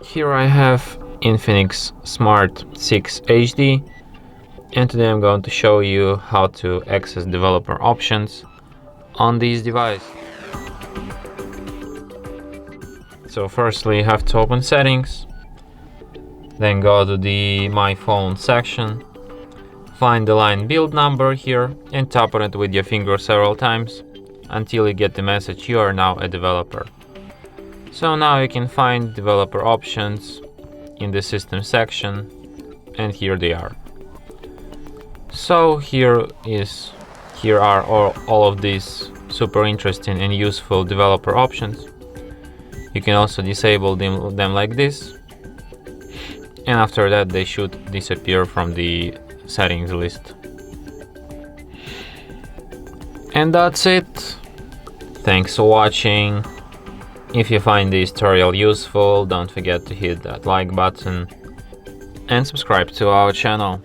Here I have Infinix Smart 6 HD, and today I'm going to show you how to access developer options on this device. So firstly you have to open settings, then go to the My Phone section, find the line build number here and tap on it with your finger several times until you get the message you are now a developer. So now you can find developer options in the system section, and here they are. So here are all of these super interesting and useful developer options. You can also disable them like this, and after that they should disappear from the settings list. And that's it. Thanks for watching. If you find this tutorial useful, don't forget to hit that like button and subscribe to our channel.